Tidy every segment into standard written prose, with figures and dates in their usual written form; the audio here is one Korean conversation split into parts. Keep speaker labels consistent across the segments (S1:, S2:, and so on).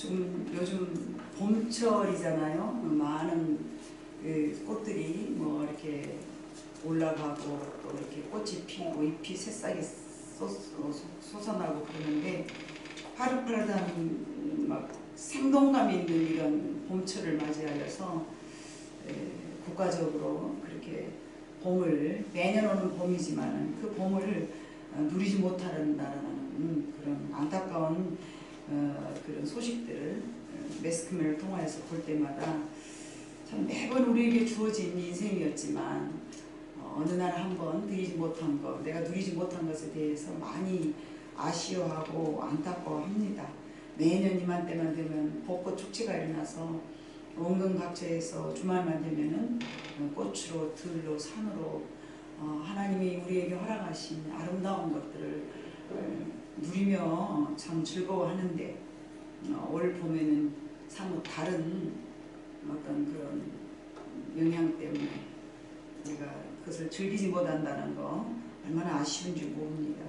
S1: 좀 요즘 봄철이잖아요. 많은 꽃들이 뭐 이렇게 올라가고 또 이렇게 꽃이 피고 잎이 새싹이 솟아나고 그러는데 파릇파릇한 막 생동감 있는 이런 봄철을 맞이하여서 국가적으로 그렇게 봄을 매년 오는 봄이지만 그 봄을 누리지 못한다는 그런 안타까운 그런 소식들을 매스컴을 통해서 볼 때마다 참 매번 우리에게 주어진 인생이었지만 어느 날 한번 누리지 못한 것, 내가 누리지 못한 것에 대해서 많이 아쉬워하고 안타까워합니다. 매년 이맘때만 되면 벚꽃 축제가 일어나서 원근 각처에서 주말만 되면은 꽃으로 들로 산으로 하나님이 우리에게 허락하신 아름다운 것들을 누리며 참 즐거워하는데 올 봄에는 사뭇 다른 어떤 그런 영향 때문에 우리가 그것을 즐기지 못한다는 거 얼마나 아쉬운지 모릅니다.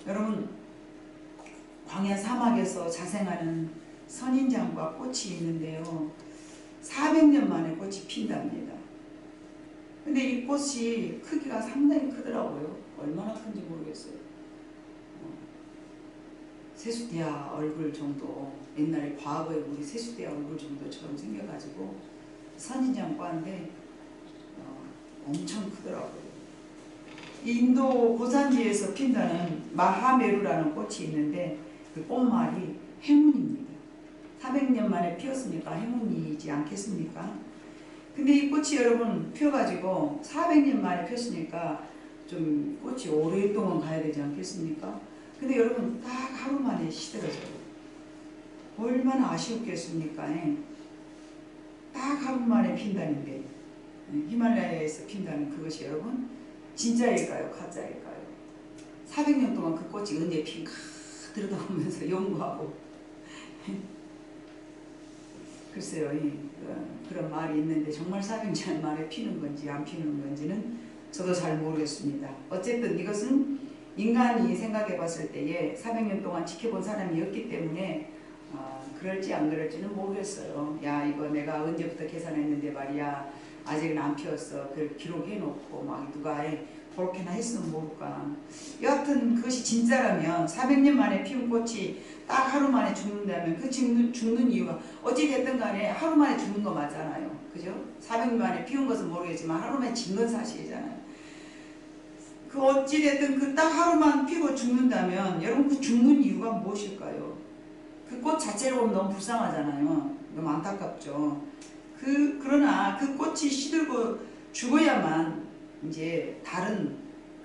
S1: 여러분, 광야 사막에서 자생하는 선인장과 꽃이 있는데요. 400년 만에 꽃이 핀답니다. 근데 이 꽃이 크기가 상당히 크더라고요. 얼마나 큰지 모르겠어요. 세수대야 얼굴 정도, 옛날에 과거에 우리 세수대야 얼굴 정도처럼 생겨가지고 선인장과인데 엄청 크더라고요. 인도 고산지에서 핀다는 마하메루라는 꽃이 있는데 그 꽃말이 행운입니다. 400년 만에 피었으니까 행운이지 않겠습니까? 근데 이 꽃이 여러분 피어가지고 400년 만에 폈으니까 좀 꽃이 오랫동안 가야 되지 않겠습니까? 근데 여러분 딱 하루 만에 시들어져요. 얼마나 아쉬웠겠습니까? 딱 하루 만에 핀다는데 히말라야에서 핀다는 그것이 여러분 진짜일까요? 가짜일까요? 400년 동안 그 꽃이 언제 핀가 들여다보면서 연구하고 글쎄요, 그런 말이 있는데 정말 400년 만에 피는 건지 안 피는 건지는 저도 잘 모르겠습니다. 어쨌든 이것은 인간이 생각해 봤을 때에 400년 동안 지켜본 사람이었기 때문에 그럴지 안 그럴지는 모르겠어요. 야, 이거 내가 언제부터 계산했는데 말이야 아직은 안 피었어. 그걸 기록해 놓고 막 누가 그렇게나 했으면 모를까. 여하튼 그것이 진짜라면 400년 만에 피운 꽃이 딱 하루 만에 죽는다면 그 죽는 이유가 어찌됐든 간에 하루 만에 죽는 거 맞잖아요. 그죠? 400년 만에 피운 것은 모르겠지만 하루 만에 진 건 사실이잖아요. 그 어찌됐든 그 딱 하루만 피고 죽는다면 여러분 그 죽는 이유가 무엇일까요? 그 꽃 자체를 보면 너무 불쌍하잖아요. 너무 안타깝죠. 그러나 그 꽃이 시들고 죽어야만 이제 다른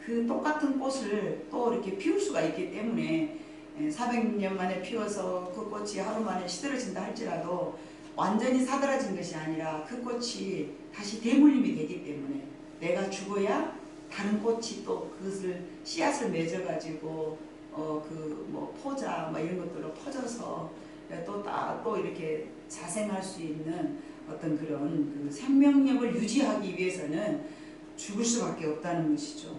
S1: 그 똑같은 꽃을 또 이렇게 피울 수가 있기 때문에 400년 만에 피워서 그 꽃이 하루 만에 시들어진다 할지라도 완전히 사라진 것이 아니라 그 꽃이 다시 대물림이 되기 때문에 내가 죽어야 다른 꽃이 또 그것을 씨앗을 맺어가지고 뭐 포자 뭐 이런 것들로 퍼져서 또 이렇게 자생할 수 있는 어떤 그런 그 생명력을 유지하기 위해서는 죽을 수밖에 없다는 것이죠.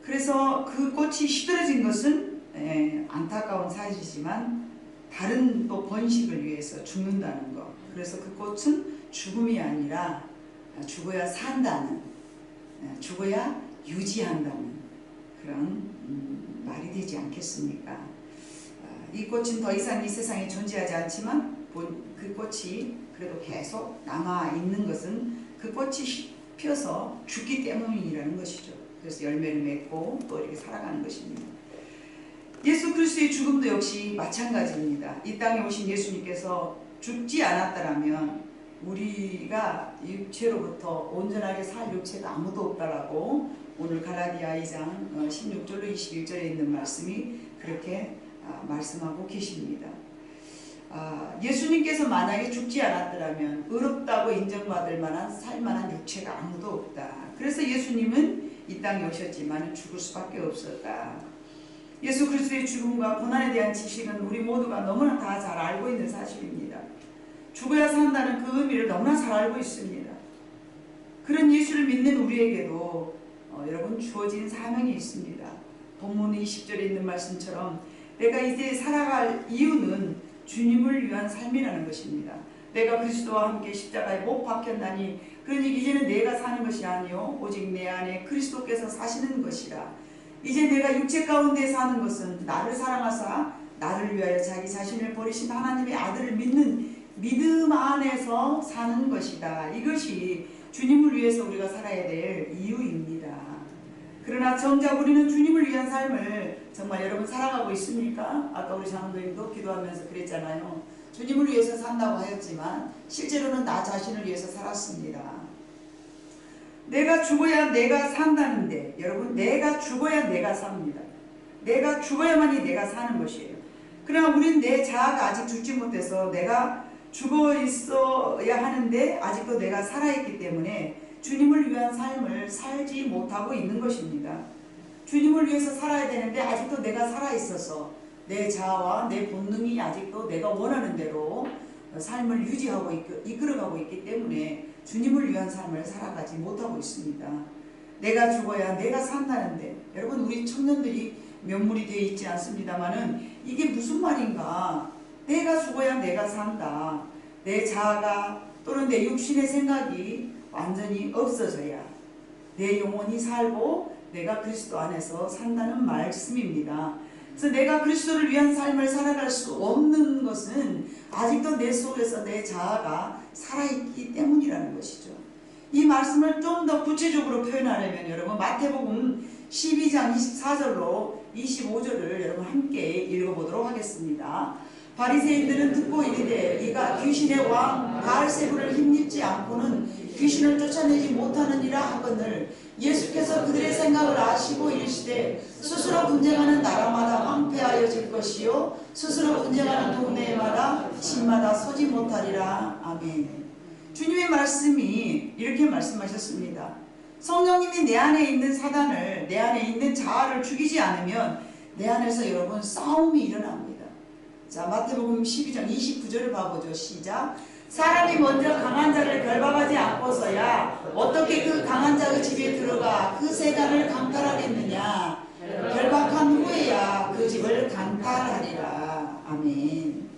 S1: 그래서 그 꽃이 시들어진 것은 안타까운 사실이지만 다른 또 번식을 위해서 죽는다는 것. 그래서 그 꽃은 죽음이 아니라 죽어야 산다는, 죽어야 유지한다는 그런 말이 되지 않겠습니까? 이 꽃은 더 이상 이 세상에 존재하지 않지만 그 꽃이 그래도 계속 남아있는 것은 그 꽃이 피어서 죽기 때문이라는 것이죠. 그래서 열매를 맺고 또 이렇게 살아가는 것입니다. 예수 그리스도의 죽음도 역시 마찬가지입니다. 이 땅에 오신 예수님께서 죽지 않았다라면 우리가 육체로부터 온전하게 살 육체가 아무도 없다라고 오늘 갈라디아 2장 16절로 21절에 있는 말씀이 그렇게 말씀하고 계십니다. 예수님께서 만약에 죽지 않았더라면 의롭다고 인정받을 만한 살만한 육체가 아무도 없다. 그래서 예수님은 이 땅에 오셨지만 죽을 수밖에 없었다. 예수 그리스도의 죽음과 고난에 대한 지식은 우리 모두가 너무나 다 잘 알고 있는 사실입니다. 죽어야 산다는 그 의미를 너무나 잘 알고 있습니다. 그런 예수를 믿는 우리에게도 여러분 주어진 사명이 있습니다. 본문 20절에 있는 말씀처럼 내가 이제 살아갈 이유는 주님을 위한 삶이라는 것입니다. 내가 그리스도와 함께 십자가에 못 박혔나니 그러니 이제는 내가 사는 것이 아니요 오직 내 안에 그리스도께서 사시는 것이라. 이제 내가 육체 가운데 사는 것은 나를 사랑하사 나를 위하여 자기 자신을 버리신 하나님의 아들을 믿는 믿음 안에서 사는 것이다. 이것이 주님을 위해서 우리가 살아야 될 이유입니다. 그러나 정작 우리는 주님을 위한 삶을 정말 여러분 살아가고 있습니까? 아까 우리 장로님도 기도하면서 그랬잖아요. 주님을 위해서 산다고 하였지만 실제로는 나 자신을 위해서 살았습니다. 내가 죽어야 내가 산다는데 여러분, 내가 죽어야 내가 삽니다. 내가 죽어야만이 내가 사는 것이에요. 그러나 우린 내 자아가 아직 죽지 못해서 내가 죽어 있어야 하는데 아직도 내가 살아있기 때문에 주님을 위한 삶을 살지 못하고 있는 것입니다. 주님을 위해서 살아야 되는데 아직도 내가 살아있어서 내 자아와 내 본능이 아직도 내가 원하는 대로 삶을 유지하고 이끌어가고 있기 때문에 주님을 위한 삶을 살아가지 못하고 있습니다. 내가 죽어야 내가 산다는데 여러분, 우리 청년들이 면물이 되어 있지 않습니다만은 이게 무슨 말인가? 내가 죽어야 내가 산다. 내 자아가 또는 내 육신의 생각이 완전히 없어져야 내 영혼이 살고 내가 그리스도 안에서 산다는 말씀입니다. 그래서 내가 그리스도를 위한 삶을 살아갈 수 없는 것은 아직도 내 속에서 내 자아가 살아있기 때문이라는 것이죠. 이 말씀을 좀 더 구체적으로 표현하려면 여러분, 마태복음 12장 24절로 25절을 여러분 함께 읽어보도록 하겠습니다. 바리새인들은 듣고 이르되 이가 귀신의 왕 바알세불을 힘입지 않고는 귀신을 쫓아내지 못하느니라 하거늘 예수께서 그들의 생각을 아시고 이르시되 스스로 분쟁하는 나라마다 황폐하여질 것이요 스스로 분쟁하는 동네마다 집마다 서지 못하리라. 아멘. 주님의 말씀이 이렇게 말씀하셨습니다. 성령님이 내 안에 있는 사단을, 내 안에 있는 자아를 죽이지 않으면 내 안에서 여러분 싸움이 일어납니다. 자, 마태복음 12장 29절을 봐보죠. 시작. 사람이 먼저 강한 자를 결박하지 않고서야 어떻게 그 강한 자의 집에 들어가 그 세간을 강탈하겠느냐. 결박한 후에야 그 집을 강탈하리라. 아멘.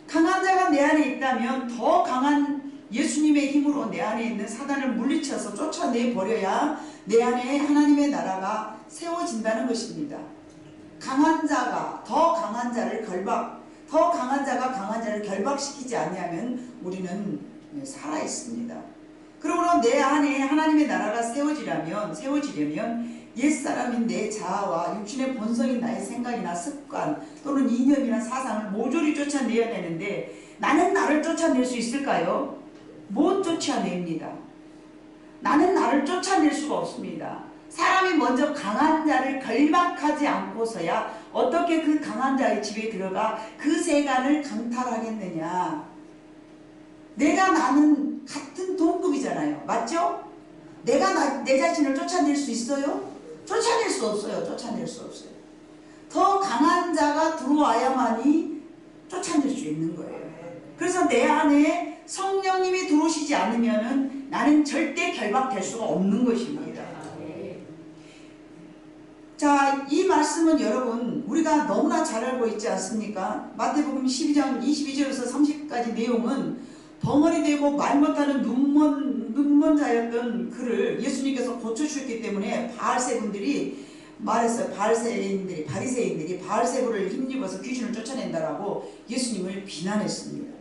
S1: 강한 자가 내 안에 있다면 더 강한 예수님의 힘으로 내 안에 있는 사단을 물리쳐서 쫓아내버려야 내 안에 하나님의 나라가 세워진다는 것입니다. 강한 자가 더 강한 자를 더 강한 자가 강한 자를 결박시키지 않으면 우리는 살아있습니다. 그러므로 내 안에 하나님의 나라가 세워지려면 옛사람인 내 자아와 육신의 본성인 나의 생각이나 습관 또는 이념이나 사상을 모조리 쫓아내야 되는데 나는 나를 쫓아낼 수 있을까요? 못 쫓아냅니다. 나는 나를 쫓아낼 수가 없습니다. 사람이 먼저 강한 자를 결박하지 않고서야 어떻게 그 강한 자의 집에 들어가 그 세간을 강탈하겠느냐. 내가 나는 같은 동급이잖아요. 맞죠? 내가 내 자신을 쫓아낼 수 있어요? 쫓아낼 수 없어요. 쫓아낼 수 없어요. 더 강한 자가 들어와야만이 쫓아낼 수 있는 거예요. 그래서 내 안에 성령님이 들어오시지 않으면은 나는 절대 결박될 수가 없는 것입니다. 자, 이 말씀은 여러분 우리가 너무나 잘 알고 있지 않습니까? 마태복음 12장 22절에서 30까지 내용은 벙어리 되고 말 못하는 눈먼 자였던 그를 예수님께서 고쳐주셨기 때문에 바알세분들이 말했어요. 바리새인들이 바알세불을 힘입어서 귀신을 쫓아낸다라고 예수님을 비난했습니다.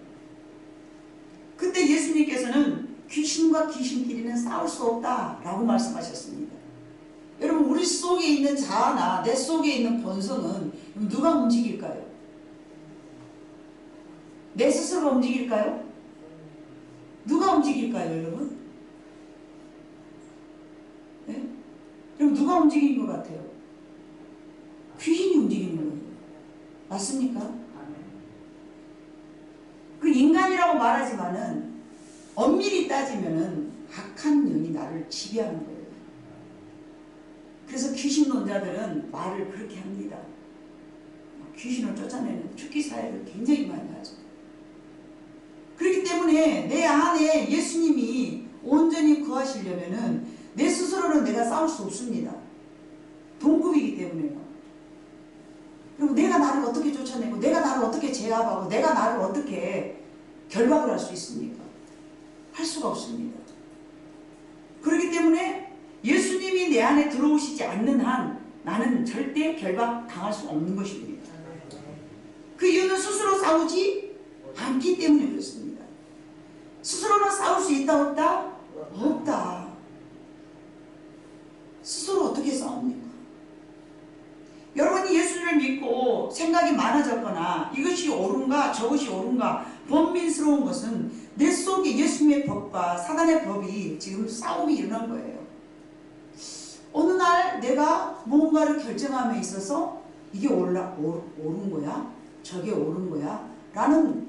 S1: 그때 예수님께서는 귀신과 귀신끼리는 싸울 수 없다라고 말씀하셨습니다. 여러분, 우리 속에 있는 자아나 내 속에 있는 본성은 누가 움직일까요? 내 스스로가 움직일까요? 누가 움직일까요, 여러분? 네? 그럼 누가 움직이는 것 같아요? 귀신이 움직이는 거예요. 맞습니까? 그 인간이라고 말하지만은 엄밀히 따지면은 악한 영이 나를 지배하는 거예요. 그래서 귀신론자들은 말을 그렇게 합니다. 귀신을 쫓아내는 축기 사역을 굉장히 많이 하죠. 그렇기 때문에 내 안에 예수님이 온전히 거하시려면은 내 스스로는 내가 싸울 수 없습니다. 동급이기 때문에요. 어떻게 쫓아내고 내가 나를 어떻게 제압하고 내가 나를 어떻게 결박을 할 수 있습니까? 할 수가 없습니다. 그렇기 때문에 예수님이 내 안에 들어오시지 않는 한 나는 절대 결박 당할 수 없는 것입니다. 그 이유는 스스로 싸우지 않기 때문에 그렇습니다. 스스로는 싸울 수 있다 없다? 없다. 스스로 어떻게 싸웁니까? 여러분이 예수를 믿고 생각이 많아졌거나 이것이 옳은가 저것이 옳은가 번민스러운 것은 내 속에 예수님의 법과 사단의 법이 지금 싸움이 일어난 거예요. 어느 날 내가 무언가를 결정함에 있어서 이게 옳은 거야? 저게 옳은 거야? 라는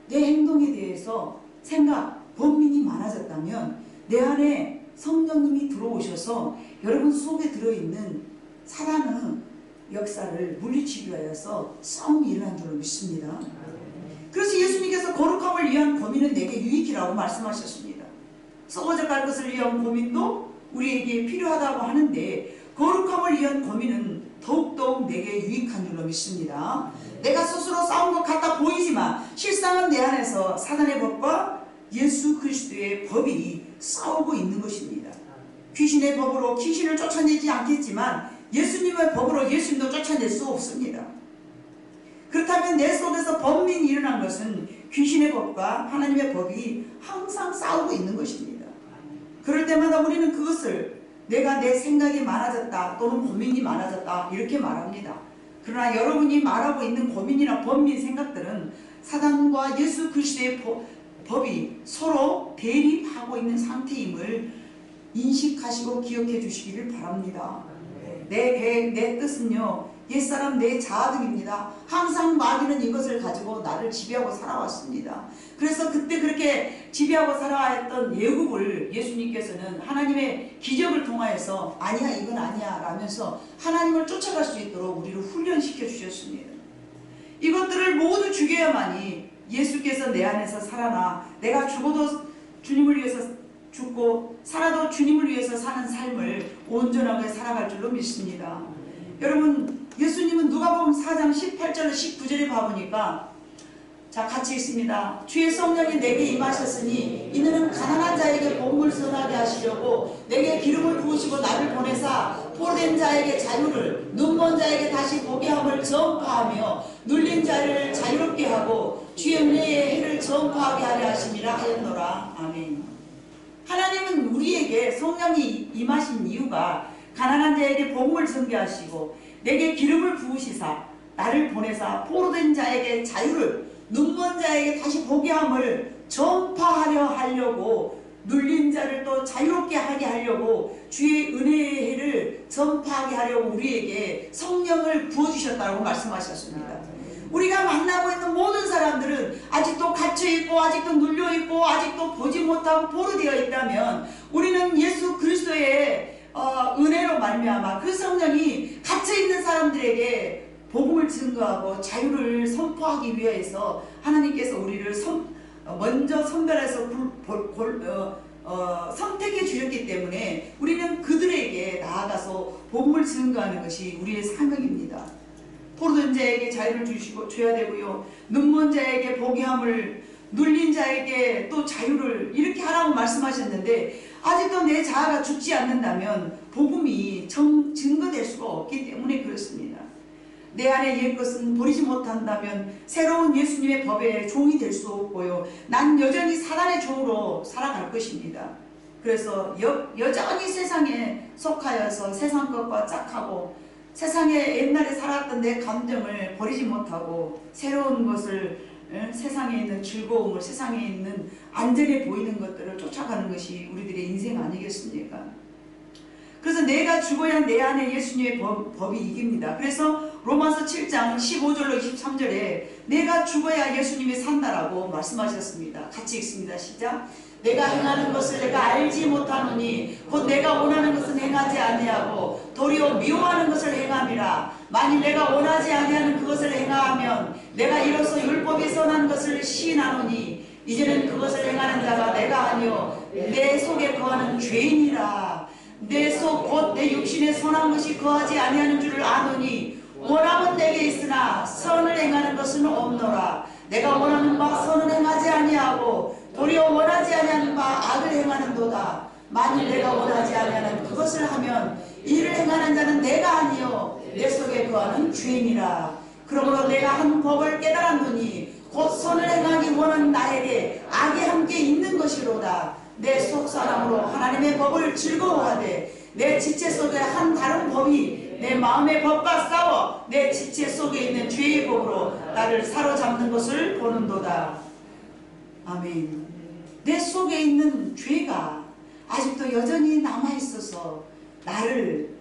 S1: 내 행동에 대해서 생각, 번민이 많아졌다면 내 안에 성령님이 들어오셔서 여러분 속에 들어있는 사단의 역사를 물리치기 위하여서 싸움이 일어난 줄로 믿습니다. 그래서 예수님께서 거룩함을 위한 고민은 내게 유익이라고 말씀하셨습니다. 썩어져 갈 것을 위한 고민도 우리에게 필요하다고 하는데 거룩함을 위한 고민은 더욱더욱 내게 유익한 줄로 믿습니다. 내가 스스로 싸운 것 같아 보이지만 실상은 내 안에서 사단의 법과 예수 그리스도의 법이 싸우고 있는 것입니다. 귀신의 법으로 귀신을 쫓아내지 않겠지만 예수님의 법으로 예수님도 쫓아낼 수 없습니다. 그렇다면 내 속에서 번민이 일어난 것은 귀신의 법과 하나님의 법이 항상 싸우고 있는 것입니다. 그럴 때마다 우리는 그것을 내가 내 생각이 많아졌다 또는 고민이 많아졌다 이렇게 말합니다. 그러나 여러분이 말하고 있는 고민이나 번민 생각들은 사단과 예수 그리스도의 법이 서로 대립하고 있는 상태임을 인식하시고 기억해 주시기를 바랍니다. 내 계획, 내 뜻은요 옛사람 내 자아등입니다. 항상 마귀는 이것을 가지고 나를 지배하고 살아왔습니다. 그래서 그때 그렇게 지배하고 살아왔던 예굽을 예수님께서는 하나님의 기적을 통하여서 아니야 이건 아니야 라면서 하나님을 쫓아갈 수 있도록 우리를 훈련시켜 주셨습니다. 이것들을 모두 죽여야만이 예수께서 내 안에서 살아나 내가 죽어도 주님을 위해서 죽고 살아도 주님을 위해서 사는 삶을 온전하게 살아갈 줄로 믿습니다. 여러분 예수님은 누가복음 4장 18절 19절에 봐보니까 자 같이 읽습니다. 주의 성령이 내게 임하셨으니 이는 가난한 자에게 복음을 전하게 하시려고 내게 기름을 부으시고 나를 보내사 포로된 자에게 자유를 눈먼 자에게 다시 보게 함을 전파하며 눌린 자를 자유롭게 하고 주의 은혜의 해를 전파하게 하려 하심이라 하였노라. 아멘. 하나님은 우리에게 성령이 임하신 이유가 가난한 자에게 복음을 전개하시고 내게 기름을 부으시사 나를 보내사 포로된 자에게 자유를 눈먼 자에게 다시 보게 함을 전파하려 하려고 눌린 자를 또 자유롭게 하게 하려고 주의 은혜의 해를 전파하게 하려고 우리에게 성령을 부어주셨다고 말씀하셨습니다. 우리가 만나고 있는 모든 사람들은 아직도 갇혀있고 아직도 눌려있고 아직도 보지 못하고 포로되어 있다면 우리는 예수 그리스도의 은혜로 말미암아 그 성령이 갇혀있는 사람들에게 복음을 증거하고 자유를 선포하기 위해서 하나님께서 우리를 먼저 선별해서 선택해 주셨기 때문에 우리는 그들에게 나아가서 복음을 증거하는 것이 우리의 사명입니다. 포로된 자에게 자유를 줘야 되고요. 눈먼 자에게 보게 함을 눌린 자에게 또 자유를 이렇게 하라고 말씀하셨는데 아직도 내 자아가 죽지 않는다면 복음이 증거될 수가 없기 때문에 그렇습니다. 내 안에 옛것은 버리지 못한다면 새로운 예수님의 법에 종이 될 수 없고요. 난 여전히 사단의 종으로 살아갈 것입니다. 그래서 여전히 세상에 속하여서 세상 것과 짝하고 세상에 옛날에 살았던 내 감정을 버리지 못하고 새로운 것을 세상에 있는 즐거움을 세상에 있는 안전해 보이는 것들을 쫓아가는 것이 우리들의 인생 아니겠습니까? 그래서 내가 죽어야 내 안에 예수님의 법이 이깁니다. 그래서 로마서 7장 15절로 23절에 내가 죽어야 예수님이 산다라고 말씀하셨습니다. 같이 읽습니다. 시작. 내가 행하는 것을 내가 알지 못하노니 곧 내가 원하는 것은 행하지 아니하고 도리어 미워하는 것을 행함이라. 만일 내가 원하지 아니하는 그것을 행하면 내가 이로써 율법이 선한 것을 시인하노니 이제는 그것을 행하는 자가 내가 아니요 내 속에 거하는 죄인이라. 내 속 곧 내 육신에 선한 것이 거하지 아니하는 줄을 아노니 원함은 내게 있으나 선을 행하는 것은 없노라. 내가 원하는 바 선을 행하지 아니하고 도리어 원하지 아니하는 바 악을 행하는도다. 만일 내가 원하지 아니하는 그것을 하면 이를 행하는 자는 내가 아니요 내 속에 거하는 죄인이라. 그러므로 내가 한 법을 깨달았노니 곧 선을 행하기 원하는 나에게 악이 함께 있는 것이로다. 내 속사람으로 하나님의 법을 즐거워하되 내 지체 속에 한 다른 법이 내 마음의 법과 싸워 내 지체 속에 있는 죄의 법으로 나를 사로잡는 것을 보는도다. 아멘. 내 속에 있는 죄가 아직도 여전히 남아있어서 나를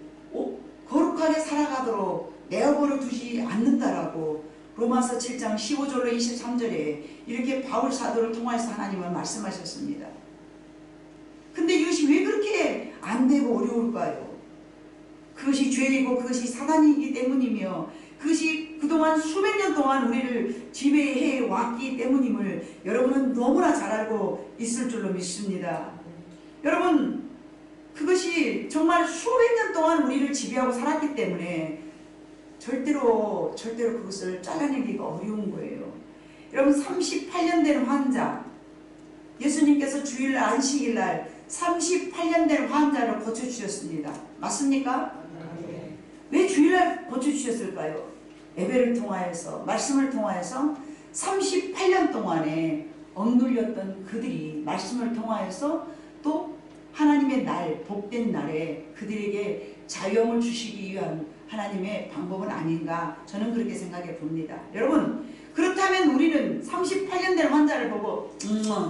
S1: 거룩하게 살아가도록 내어버려 두지 않는다라고 로마서 7장 15절로 23절에 이렇게 바울 사도를 통해서 하나님은 말씀하셨습니다. 근데 이것이 왜 그렇게 안 되고 어려울까요? 그것이 죄이고 그것이 사단이기 때문이며 그것이 그동안 수백 년 동안 우리를 지배해 왔기 때문임을 여러분은 너무나 잘 알고 있을 줄로 믿습니다. 여러분, 그것이 정말 수백 년 동안 우리를 지배하고 살았기 때문에 절대로 그것을 잘라내기가 어려운 거예요. 여러분, 38년 된 환자, 예수님께서 주일날 안식일날 38년 된 환자를 고쳐주셨습니다. 맞습니까? 네. 왜 주일날 고쳐주셨을까요? 예배를 통하여서, 말씀을 통하여서 38년 동안에 억눌렸던 그들이 말씀을 통하여서 또 하나님의 날, 복된 날에 그들에게 자유함을 주시기 위한 하나님의 방법은 아닌가, 저는 그렇게 생각해 봅니다. 여러분, 그렇다면 우리는 38년 된 환자를 보고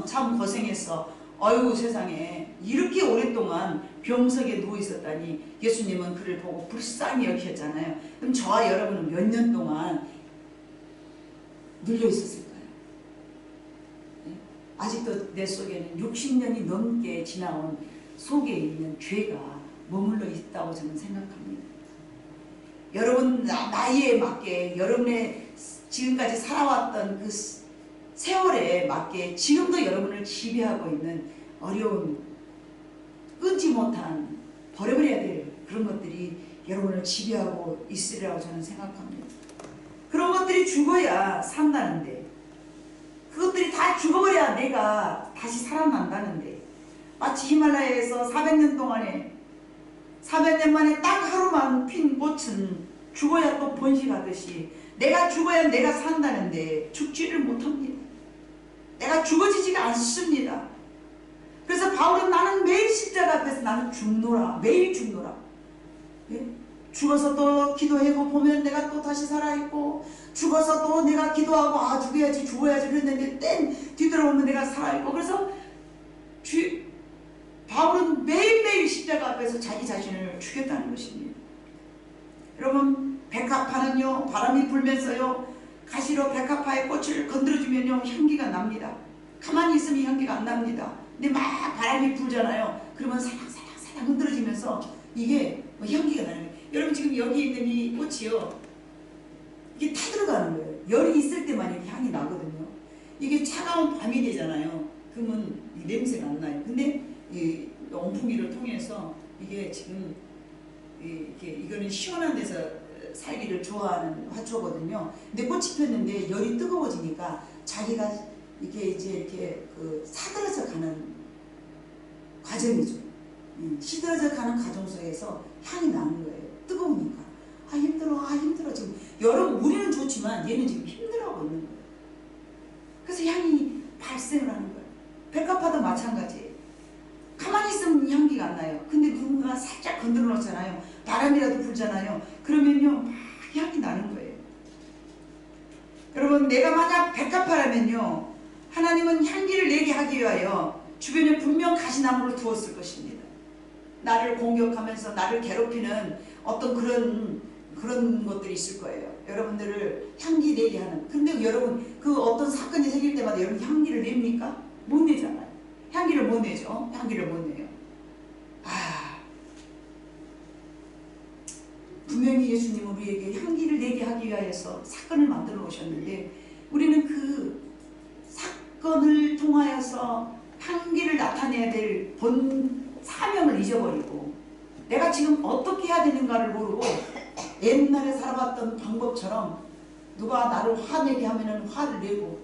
S1: 참 고생했어, 어이구 세상에 이렇게 오랫동안 병석에 누워 있었다니, 예수님은 그를 보고 불쌍히 여기셨잖아요. 그럼 저와 여러분은 몇 년 동안 눌려 있었을까요? 네? 아직도 내 속에는 60년이 넘게 지나온 속에 있는 죄가 머물러 있다고 저는 생각합니다. 여러분 나이에 맞게, 여러분의 지금까지 살아왔던 그 세월에 맞게 지금도 여러분을 지배하고 있는 어려운, 끊지 못한, 버려버려야 될 그런 것들이 여러분을 지배하고 있으리라고 저는 생각합니다. 그런 것들이 죽어야 산다는데, 그것들이 다 죽어버려야 내가 다시 살아난다는데, 마치 히말라야에서 400년 동안에 400년 만에 딱 하루만 핀 꽃은 죽어야 또 번식하듯이 내가 죽어야 내가 산다는데 죽지를 못합니다. 내가 죽어지지가 않습니다. 그래서 바울은 나는 매일 십자가 앞에서 나는 죽노라, 매일 죽노라. 예? 죽어서 또 기도하고 보면 내가 또 다시 살아있고, 죽어서 또 내가 기도하고 아 죽어야지 죽어야지 그랬는데 땡 뒤돌아보면 내가 살아있고, 그래서 바울은 매일매일 십자가 앞에서 자기 자신을 죽였다는 것입니다. 여러분, 백합화는요, 바람이 불면서요, 가시로 백합화의 꽃을 건드려주면요 향기가 납니다. 가만히 있으면 향기가 안 납니다. 근데 막 바람이 불잖아요. 그러면 살랑살랑 흔들어지면서 이게 향기가 나는 거예요. 여러분, 지금 여기 있는 이 꽃이요, 이게 타들어가는 거예요. 열이 있을 때만 이렇게 향이 나거든요. 이게 차가운 밤이 되잖아요. 그러면 냄새가 안 나요. 근데 이 온풍기를 통해서 이게 지금 이거는 시원한 데서 살기를 좋아하는 화초거든요. 근데 꽃이 폈는데 열이 뜨거워지니까 자기가 이게 이제 이렇게 사들어져 가는 과정이죠. 시들어져 가는 과정 속에서 향이 나는 거예요. 뜨거우니까. 아 힘들어, 아 힘들어. 지금 여러분, 우리는 좋지만 얘는 지금 힘들어하고 있는 거예요. 그래서 향이 발생을 하는 거예요. 백합화도 마찬가지예요. 가만히 있으면 향기가 안 나요. 근데 누군가 살짝 건드려 놓잖아요. 바람이라도 불잖아요. 그러면요 막 향이 나는 거예요. 여러분, 내가 만약 백합화라면요, 하나님은 향기를 내게 하기 위하여 주변에 분명 가시나무를 두었을 것입니다. 나를 공격하면서 나를 괴롭히는 어떤 그런 것들이 있을 거예요. 여러분들을 향기 내게 하는. 근데 여러분, 그 어떤 사건이 생길 때마다 여러분 향기를 냅니까? 못 내잖아요. 향기를 못 내죠. 향기를 못 내요. 분명히 예수님은 우리에게 향기를 내게 하기 위하여서 사건을 만들어 오셨는데, 우리는 그 사건을 통하여서 향기를 나타내야 될 본 사명을 잊어버리고, 내가 지금 어떻게 해야 되는가를 모르고 옛날에 살아왔던 방법처럼 누가 나를 화내게 하면은 화를 내고,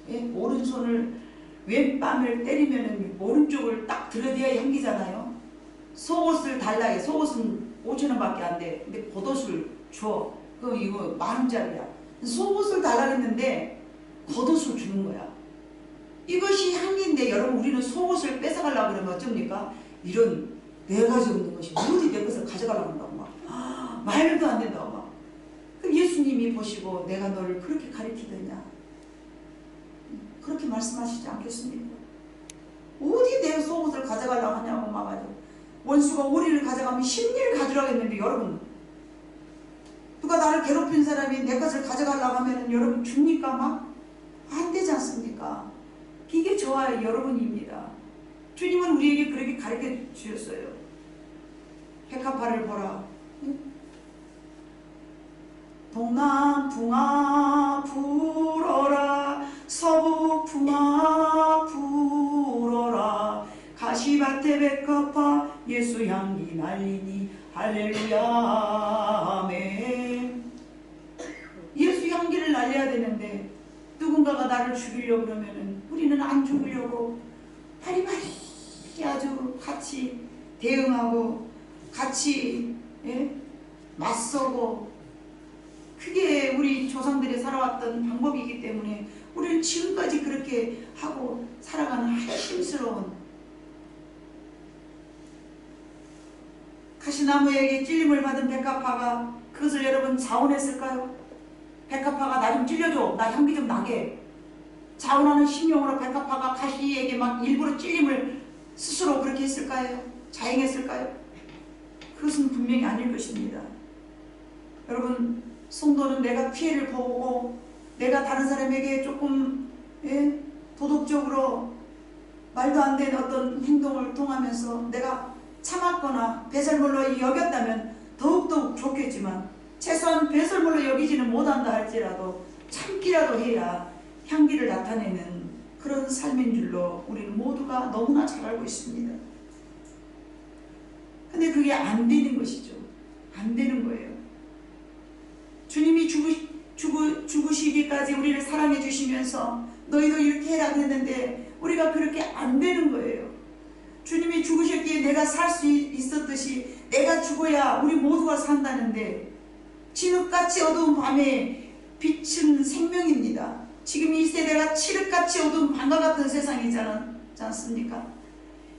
S1: 예? 오른손을 왼뺨을 때리면은 오른쪽을 딱 들어대야 향기잖아요. 속옷을 달라해. 속옷은 5,000원밖에 안 돼. 근데 겉옷을 줘. 그럼 이거 10,000원짜리야. 속옷을 달라고 했는데 겉옷을 주는 거야. 이것이 향기인데 여러분, 우리는 속옷을 뺏어가려고 그러면 어쩝니까? 이런 내 가지 없는 것이 어디 내 것을 가져가려고 한다고 막 말도 안 된다고 막. 그럼 예수님이 보시고 내가 너를 그렇게 가리키더냐? 그렇게 말씀하시지 않겠습니까? 어디 내 속옷을 가져가려고 하냐고 막 아주. 원수가 오리를 가져가면 십리를 가져가려고 했는데 여러분, 누가 나를 괴롭힌 사람이 내 것을 가져가려고 하면 여러분 줍니까? 막 안 되지 않습니까? 이게 저와 여러분입니다. 주님은 우리에게 그렇게 가르쳐 주셨어요. 백합화를 보라. 동남풍아 불어라, 서북풍아 불어라, 가시밭에 백합화 예수 향기 날리니 할렐루야 아멘. 예수 향기를 날려야 되는데 누군가가 나를 죽이려고 그러면은 우리는 안 죽으려고 바리바리 아주 같이 대응하고 같이, 예? 맞서고, 그게 우리 조상들이 살아왔던 방법이기 때문에 우리는 지금까지 그렇게 하고 살아가는 한심스러운, 가시나무에게 찔림을 받은 백합화가 그것을 여러분 자원했을까요? 백합화가 나 좀 찔려줘, 나 향기 좀 나게, 자원하는 심령으로 백합화가 가시에게 막 일부러 찔림을 스스로 그렇게 했을까요? 자행했을까요? 그것은 분명히 아닐 것입니다. 여러분, 성도는 내가 피해를 보고 내가 다른 사람에게 조금, 예? 도덕적으로 말도 안 되는 어떤 행동을 통하면서 내가 참았거나 배설물로 여겼다면 더욱더욱 좋겠지만, 최소한 배설물로 여기지는 못한다 할지라도 참기라도 해야 향기를 나타내는 그런 삶인 줄로 우리는 모두가 너무나 잘 알고 있습니다. 근데 그게 안 되는 것이죠. 안 되는 거예요. 주님이 죽으시기까지 우리를 사랑해 주시면서 너희도 이렇게 해라 그랬는데 우리가 그렇게 안 되는 거예요. 주님이 죽으셨기에 내가 살 수 있었듯이 내가 죽어야 우리 모두가 산다는데, 진흙같이 어두운 밤에 빛은 생명입니다. 지금 이 세대가 칠흑같이 어두운 밤과 같은 세상이지 않습니까?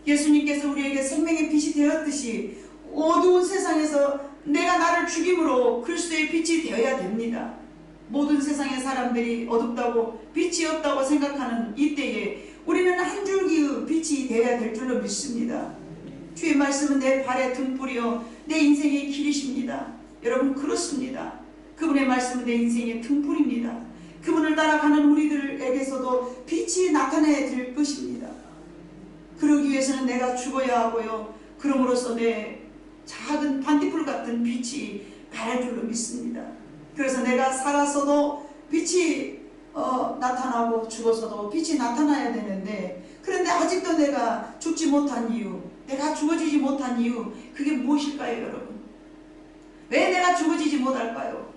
S1: 예수님께서 우리에게 생명의 빛이 되었듯이 어두운 세상에서 내가 나를 죽임으로 그리스도의 빛이 되어야 됩니다. 모든 세상의 사람들이 어둡다고 빛이 없다고 생각하는 이때에 우리는 한 줄기의 빛이 되어야 될 줄로 믿습니다. 주의 말씀은 내 발의 등불이요 내 인생의 길이십니다. 여러분, 그렇습니다. 그분의 말씀은 내 인생의 등불입니다. 그분을 따라가는 우리들에게서도 빛이 나타나야 될 것입니다. 그러기 위해서는 내가 죽어야 하고요, 그럼으로써 내 작은 반딧불 같은 빛이 가를 줄로 믿습니다. 그래서 내가 살아서도 빛이 나타나고 죽어서도 빛이 나타나야 되는데, 그런데 아직도 내가 죽지 못한 이유, 내가 죽어지지 못한 이유, 그게 무엇일까요 여러분? 왜 내가 죽어지지 못할까요?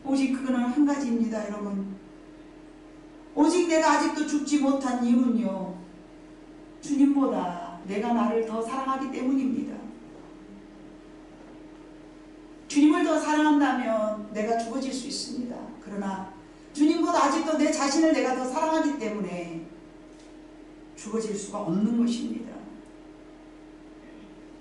S1: 오직 그거는 한 가지입니다 여러분. 오직 내가 아직도 죽지 못한 이유는요, 주님보다 내가 나를 더 사랑하기 때문입니다. 주님을 더 사랑한다면 내가 죽어질 수 있습니다. 그러나 주님보다 아직도 내 자신을 내가 더 사랑하기 때문에 죽어질 수가 없는 것입니다.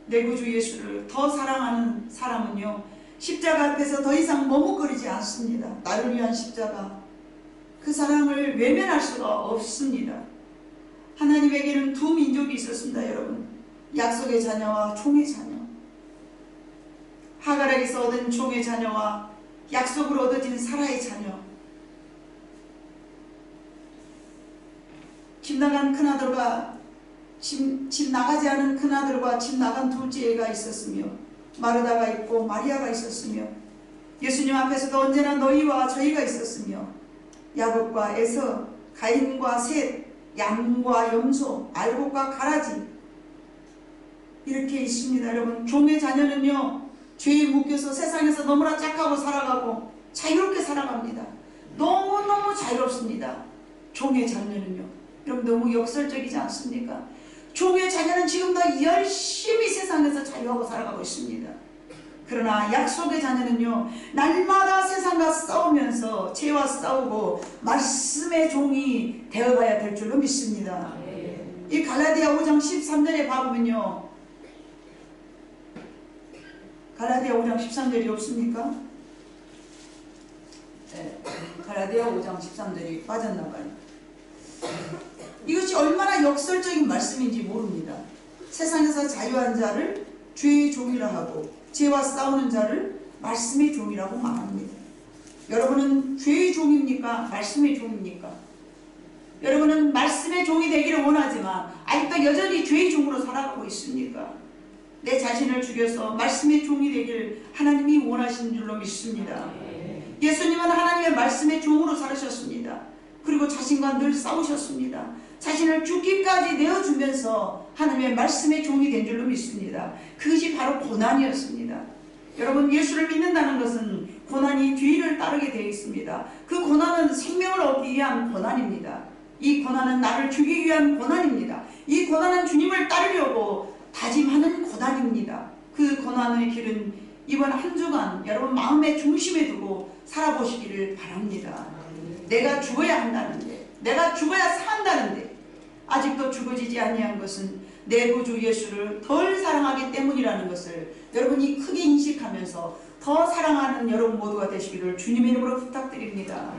S1: 내 구주 예수를 더 사랑하는 사람은요, 십자가 앞에서 더 이상 머뭇거리지 않습니다. 나를 위한 십자가, 그 사랑을 외면할 수가 없습니다. 하나님에게는 두 민족이 있었습니다 여러분. 약속의 자녀와 종의 자녀. 하갈에게서 얻은 종의 자녀와 약속으로 얻어진 사라의 자녀. 집 나간 큰아들과 집 나가지 않은 큰아들과 집 나간 둘째가 있었으며, 마르다가 있고 마리아가 있었으며, 예수님 앞에서도 언제나 너희와 저희가 있었으며, 야곱과 에서, 가인과 셋, 양과 염소, 알곡과 가라지, 이렇게 있습니다 여러분. 종의 자녀는요 죄에 묶여서 세상에서 너무나 착하고 살아가고 자유롭게 살아갑니다. 너무너무 자유롭습니다. 종의 자녀는요. 여러분 너무 역설적이지 않습니까? 종의 자녀는 지금도 열심히 세상에서 자유하고 살아가고 있습니다. 그러나 약속의 자녀는요, 날마다 세상과 싸우면서 죄와 싸우고 말씀의 종이 되어가야 될 줄로 믿습니다. 이 갈라디아 5장 13절에 봐보면요, 갈라디아 5장 13절이 없습니까? 네, 갈라디아 5장 13절이 빠졌나봐요. 이것이 얼마나 역설적인 말씀인지 모릅니다. 세상에서 자유한 자를 죄의 종이라 하고 죄와 싸우는 자를 말씀의 종이라고 말합니다. 여러분은 죄의 종입니까? 말씀의 종입니까? 여러분은 말씀의 종이 되기를 원하지만 아직도 여전히 죄의 종으로 살아가고 있습니까? 내 자신을 죽여서 말씀의 종이 되길 하나님이 원하시는 줄로 믿습니다. 예수님은 하나님의 말씀의 종으로 살으셨습니다. 그리고 자신과 늘 싸우셨습니다. 자신을 죽기까지 내어주면서 하나님의 말씀의 종이 된 줄로 믿습니다. 그것이 바로 고난이었습니다. 여러분, 예수를 믿는다는 것은 고난이 뒤를 따르게 되어 있습니다. 그 고난은 생명을 얻기 위한 고난입니다. 이 고난은 나를 죽이기 위한 고난입니다. 이 고난은 주님을 따르려고 다짐하는 고난입니다. 그 고난의 길은 이번 한 주간 여러분 마음의 중심에 두고 살아보시기를 바랍니다. 내가 죽어야 한다는데, 내가 죽어야 산다는데 아직도 죽어지지 아니한 것은 내 구주 예수를 덜 사랑하기 때문이라는 것을 여러분이 크게 인식하면서 더 사랑하는 여러분 모두가 되시기를 주님의 이름으로 부탁드립니다.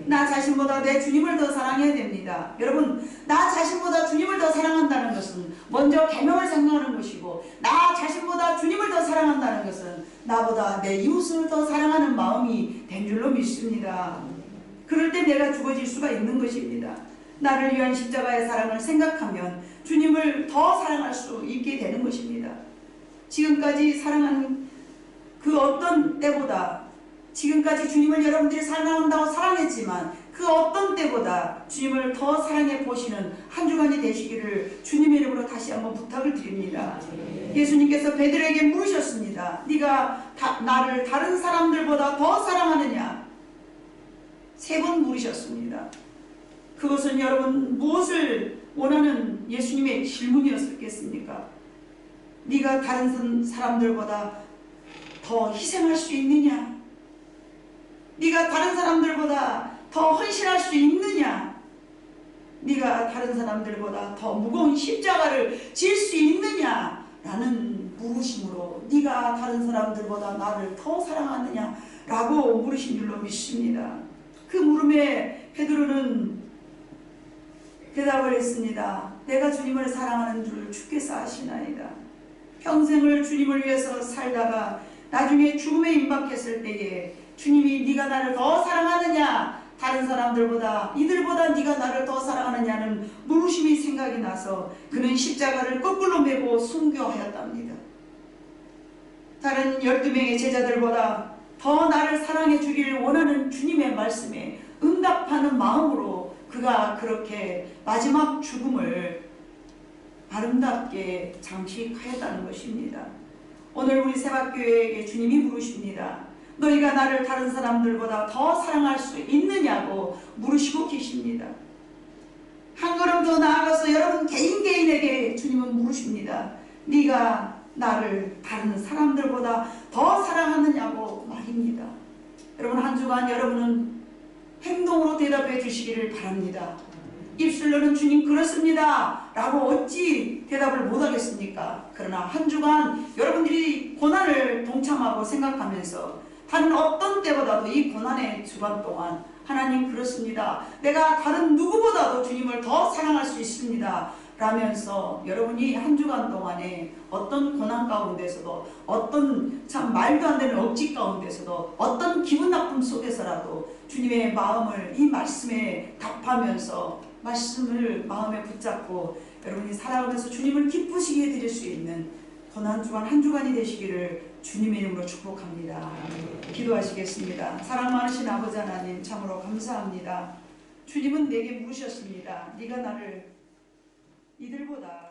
S1: 나 자신보다 내 주님을 더 사랑해야 됩니다. 여러분, 나 자신보다 주님을 더 사랑한다는 것은 먼저 계명을 생각하는 것이고, 나 자신보다 주님을 더 사랑한다는 것은 나보다 내 이웃을 더 사랑하는 마음이 된 줄로 믿습니다. 그럴 때 내가 죽어질 수가 있는 것입니다. 나를 위한 십자가의 사랑을 생각하면 주님을 더 사랑할 수 있게 되는 것입니다. 지금까지 사랑하는 그 어떤 때보다, 지금까지 주님을 여러분들이 사랑한다고 사랑했지만 그 어떤 때보다 주님을 더 사랑해 보시는 한 주간이 되시기를 주님의 이름으로 다시 한번 부탁을 드립니다. 예수님께서 베드로에게 물으셨습니다. 네가 나를 다른 사람들보다 더 사랑하느냐? 3번 물으셨습니다. 그것은 여러분 무엇을 원하는 예수님의 질문이었겠습니까? 네가 다른 사람들보다 더 희생할 수 있느냐? 네가 다른 사람들보다 더 헌신할 수 있느냐? 네가 다른 사람들보다 더 무거운 십자가를 질 수 있느냐? 라는 물으심으로 네가 다른 사람들보다 나를 더 사랑하느냐? 라고 물으신 줄로 믿습니다. 그 물음에 베드로는 대답을 했습니다. 내가 주님을 사랑하는 줄 주께서 아시나이다. 평생을 주님을 위해서 살다가 나중에 죽음에 임박했을 때에 주님이 네가 나를 더 사랑하느냐, 다른 사람들보다 이들보다 네가 나를 더 사랑하느냐는 물으심이 생각이 나서 그는 십자가를 거꾸로 메고 순교하였답니다. 다른 12명의 제자들보다 더 나를 사랑해 주기를 원하는 주님의 말씀에 응답하는 마음으로 그가 그렇게 마지막 죽음을 아름답게 장식하였다는 것입니다. 오늘 우리 세박교회에게 주님이 물으십니다. 너희가 나를 다른 사람들보다 더 사랑할 수 있느냐고 물으시고 계십니다. 한 걸음 더 나아가서 여러분 개인에게 주님은 물으십니다. 네가 나를 다른 사람들보다 더 사랑하느냐고 말입니다. 여러분 한 주간 여러분은 행동으로 대답해 주시기를 바랍니다. 입술로는 주님 그렇습니다 라고 어찌 대답을 못하겠습니까? 그러나 한 주간 여러분들이 고난을 동참하고 생각하면서 다른 어떤 때보다도 이 고난의 주간 동안 하나님 그렇습니다. 내가 다른 누구보다도 주님을 더 사랑할 수 있습니다. 라면서 여러분이 한 주간 동안에 어떤 고난 가운데서도 어떤 참 말도 안 되는 억지 가운데서도 어떤 기분 나쁨 속에서라도 주님의 마음을 이 말씀에 답하면서 말씀을 마음에 붙잡고 여러분이 살아가면서 주님을 기쁘시게 해드릴 수 있는 고난 주간 한 주간이 되시기를 주님의 이름으로 축복합니다. 기도하시겠습니다. 사랑 많으신 아버지 하나님 참으로 감사합니다. 주님은 내게 물으셨습니다. 네가 나를 이들보다